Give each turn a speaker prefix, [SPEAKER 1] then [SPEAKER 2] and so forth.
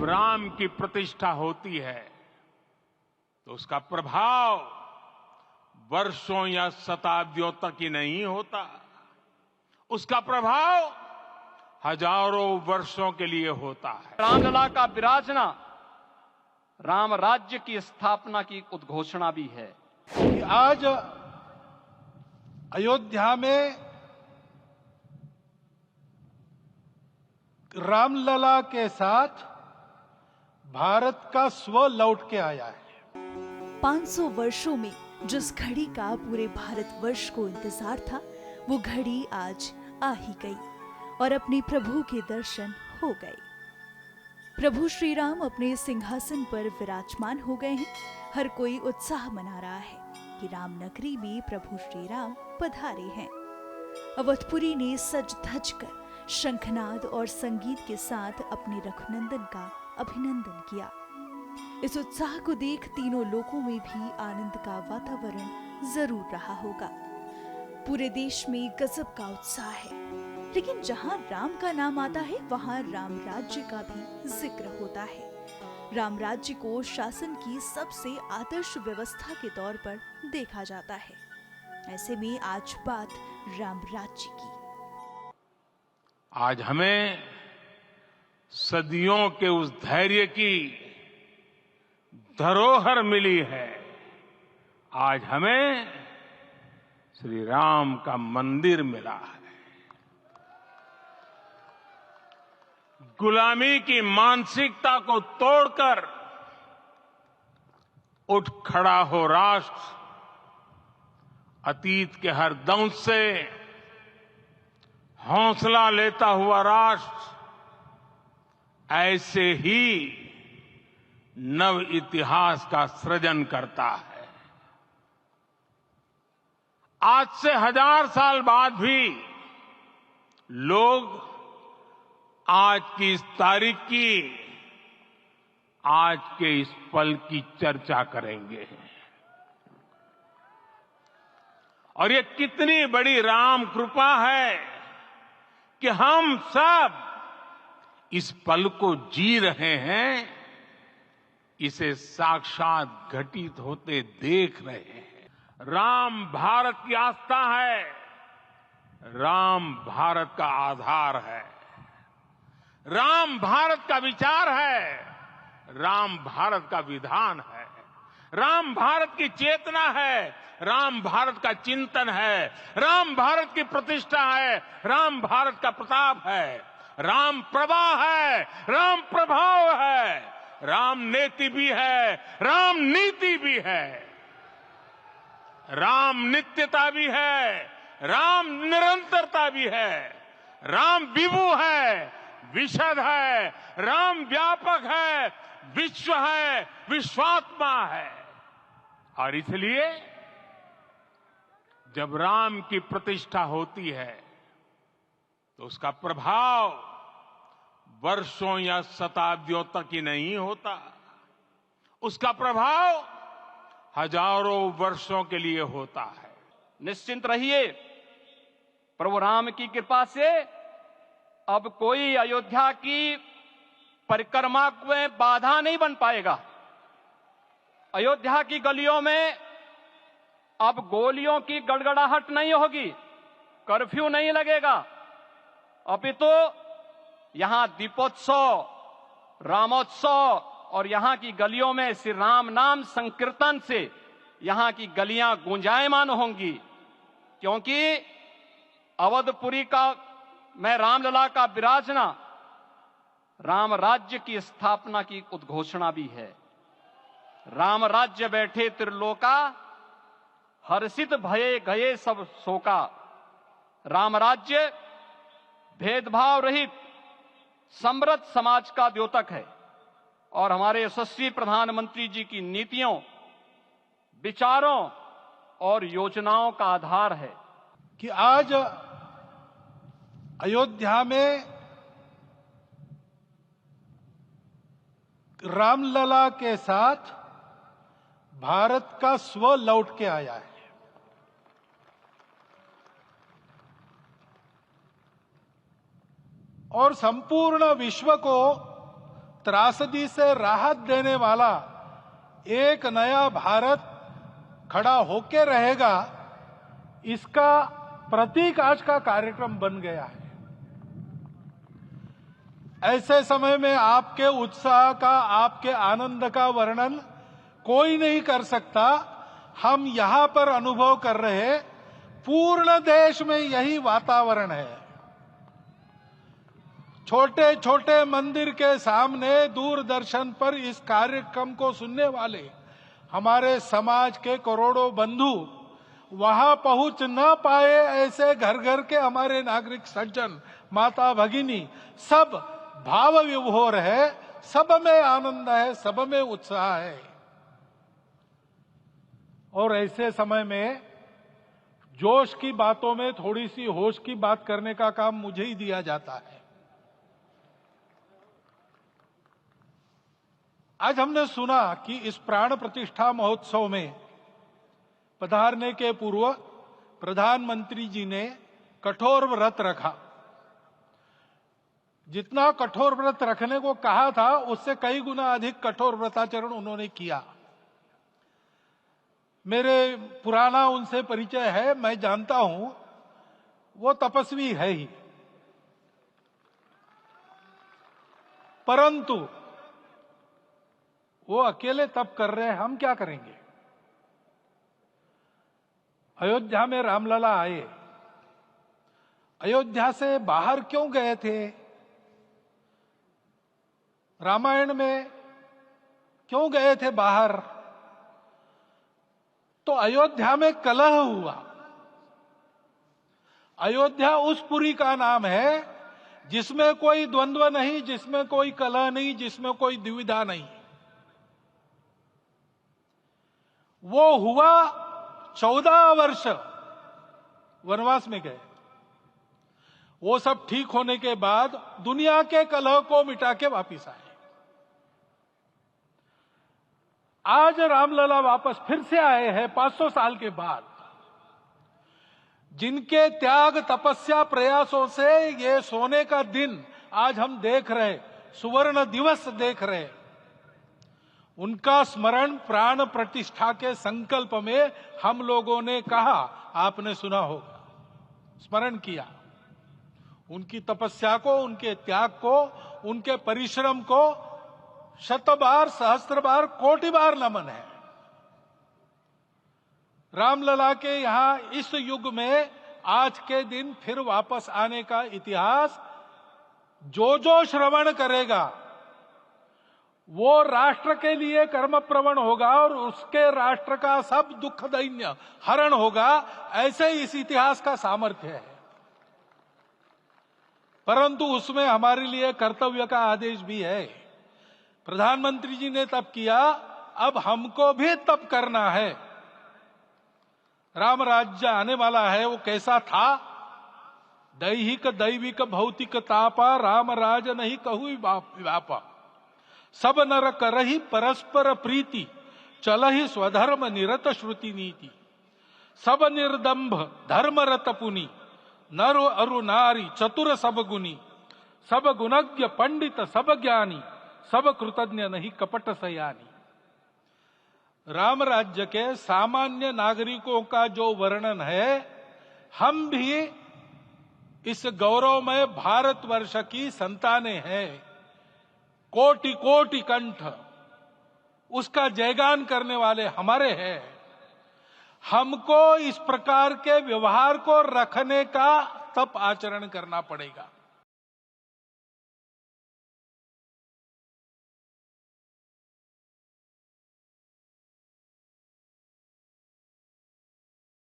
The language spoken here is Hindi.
[SPEAKER 1] राम की प्रतिष्ठा होती है तो उसका प्रभाव वर्षों या शताब्दियों तक ही नहीं होता, उसका प्रभाव हजारों वर्षों के लिए होता है।
[SPEAKER 2] रामलला का विराजना राम राज्य की स्थापना की उद्घोषणा भी है।
[SPEAKER 3] कि आज अयोध्या में रामलला के साथ भारत का स्व लौट के आया है।
[SPEAKER 4] 500 वर्षों में जिस घड़ी का पूरे भारतवर्ष को इंतजार था, वो घड़ी आज आ ही गई और अपने प्रभु के दर्शन हो गए। प्रभु श्री राम अपने सिंहासन पर विराजमान हो गए हैं। हर कोई उत्साह मना रहा है कि राम नगरी में प्रभु श्री राम पधारे हैं। अवधपुरी ने सज धज कर शंखनाद और संगीत के साथ अपने रघुनंदन का अभिनंदन किया। इस उत्साह को देख तीनों लोकों में भी आनंद का वातावरण जरूर रहा होगा। पूरे देश में गजब का उत्साह है, लेकिन जहां राम का नाम आता है वहां राम राज्य का भी जिक्र होता है। राम राज्य को शासन की सबसे आदर्श व्यवस्था के तौर पर देखा जाता है। ऐसे में आज बात राम राज्य की।
[SPEAKER 1] आज हमें सदियों के उस धैर्य की धरोहर मिली है। आज हमें श्री राम का मंदिर मिला है। गुलामी की मानसिकता को तोड़कर उठ खड़ा हो राष्ट्र। अतीत के हर दंश से हौसला लेता हुआ राष्ट्र ऐसे ही नव इतिहास का सृजन करता है। आज से 1000 साल बाद भी लोग आज की इस तारीख की, आज के इस पल की चर्चा करेंगे। और ये कितनी बड़ी राम कृपा है कि हम सब इस पल को जी रहे हैं, इसे साक्षात घटित होते देख रहे हैं। राम भारत की आस्था है, राम भारत का आधार है, राम भारत का विचार है, राम भारत का विधान है, राम भारत की चेतना है, राम भारत का चिंतन है, राम भारत की प्रतिष्ठा है, राम भारत का प्रताप है, राम प्रवाह है, राम प्रभाव है, राम नेति भी है, राम नीति भी है, राम नित्यता भी है, राम निरंतरता भी है, राम विभु है, विशद है, राम व्यापक है, विश्व है, विश्वात्मा है। और इसलिए जब राम की प्रतिष्ठा होती है तो उसका प्रभाव वर्षों या शताब्दियों तक ही नहीं होता, उसका प्रभाव हजारों वर्षों के लिए होता है।
[SPEAKER 2] निश्चिंत रहिए, प्रभु राम की कृपा से अब कोई अयोध्या की परिक्रमा में बाधा नहीं बन पाएगा। अयोध्या की गलियों में अब गोलियों की गड़गड़ाहट नहीं होगी, कर्फ्यू नहीं लगेगा। अपितु यहां दीपोत्सव, रामोत्सव और यहां की गलियों में श्री राम नाम संकीर्तन से यहां की गलियां गूंजायमान होंगी, क्योंकि अवधपुरी में रामलला का विराजना राम राज्य की स्थापना की उद्घोषणा भी है। राम राज्य बैठे त्रिलोका, हर्षित भये गए सब शोका। राम राज्य भेदभाव रहित समृद्ध समाज का द्योतक है और हमारे यशस्वी प्रधानमंत्री जी की नीतियों, विचारों और योजनाओं का आधार है।
[SPEAKER 3] कि आज अयोध्या में रामलला के साथ भारत का स्व लौट के आया है। और संपूर्ण विश्व को त्रासदी से राहत देने वाला एक नया भारत खड़ा होके रहेगा, इसका प्रतीक आज का कार्यक्रम बन गया है। ऐसे समय में आपके उत्साह का, आपके आनंद का वर्णन कोई नहीं कर सकता। हम यहां पर अनुभव कर रहे, पूर्ण देश में यही वातावरण है। छोटे छोटे मंदिर के सामने दूरदर्शन पर इस कार्यक्रम को सुनने वाले हमारे समाज के करोड़ों बंधु वहां पहुंच न पाए, ऐसे घर घर के हमारे नागरिक सज्जन, माता भगिनी सब भाव विभोर है, सब में आनंद है, सब में उत्साह है। और ऐसे समय में जोश की बातों में थोड़ी सी होश की बात करने का काम मुझे ही दिया जाता है। आज हमने सुना कि इस प्राण प्रतिष्ठा महोत्सव में पधारने के पूर्व प्रधानमंत्री जी ने कठोर व्रत रखा। जितना कठोर व्रत रखने को कहा था, उससे कई गुना अधिक कठोर व्रताचरण उन्होंने किया। मेरे पुराना उनसे परिचय है, मैं जानता हूं वो तपस्वी है ही, परंतु वो अकेले तप कर रहे हैं, हम क्या करेंगे। अयोध्या में रामलला आए, अयोध्या से बाहर क्यों गए थे, रामायण में क्यों गए थे बाहर, तो अयोध्या में कलह हुआ। अयोध्या उस पुरी का नाम है जिसमें कोई द्वंद्व नहीं, जिसमें कोई कलह नहीं, जिसमें कोई दुविधा नहीं। वो हुआ 14 वर्ष वनवास में गए। वो सब ठीक होने के बाद दुनिया के कलह को मिटा के वापिस आए। आज रामलला वापस फिर से आए हैं 500 साल के बाद। जिनके त्याग, तपस्या, प्रयासों से ये सोने का दिन आज हम देख रहे, सुवर्ण दिवस देख रहे, उनका स्मरण प्राण प्रतिष्ठा के संकल्प में हम लोगों ने कहा, आपने सुना होगा, स्मरण किया। उनकी तपस्या को, उनके त्याग को, उनके परिश्रम को शत बार, सहस्त्र बार, कोटि बार नमन है। रामलला के यहां इस युग में आज के दिन फिर वापस आने का इतिहास जो जो श्रवण करेगा वो राष्ट्र के लिए कर्म प्रवण होगा और उसके राष्ट्र का सब दुख दैन्य हरण होगा। ऐसे इस इतिहास का सामर्थ्य है। परंतु उसमें हमारे लिए कर्तव्य का आदेश भी है। प्रधानमंत्री जी ने तप किया, अब हमको भी तप करना है। राम राज्य आने वाला है, वो कैसा था, दैहिक दैविक भौतिक तापा, राम राज नहीं कहु व्यापा, सब नर करहि परस्पर प्रीति, चलहि स्वधर्म निरत श्रुति नीति, सब निर्दंभ धर्म रत पुनि, नर अरु नारी चतुर सब गुनी, सब गुणज्ञ पंडित सब ज्ञानी, सब कृतज्ञ नहीं कपट सयानी। राम राज्य के सामान्य नागरिकों का जो वर्णन है, हम भी इस गौरवमय भारतवर्ष की संतानें हैं। कोटि कोटि कंठ उसका जयगान करने वाले हमारे हैं। हमको इस प्रकार के व्यवहार को रखने का तप आचरण करना पड़ेगा।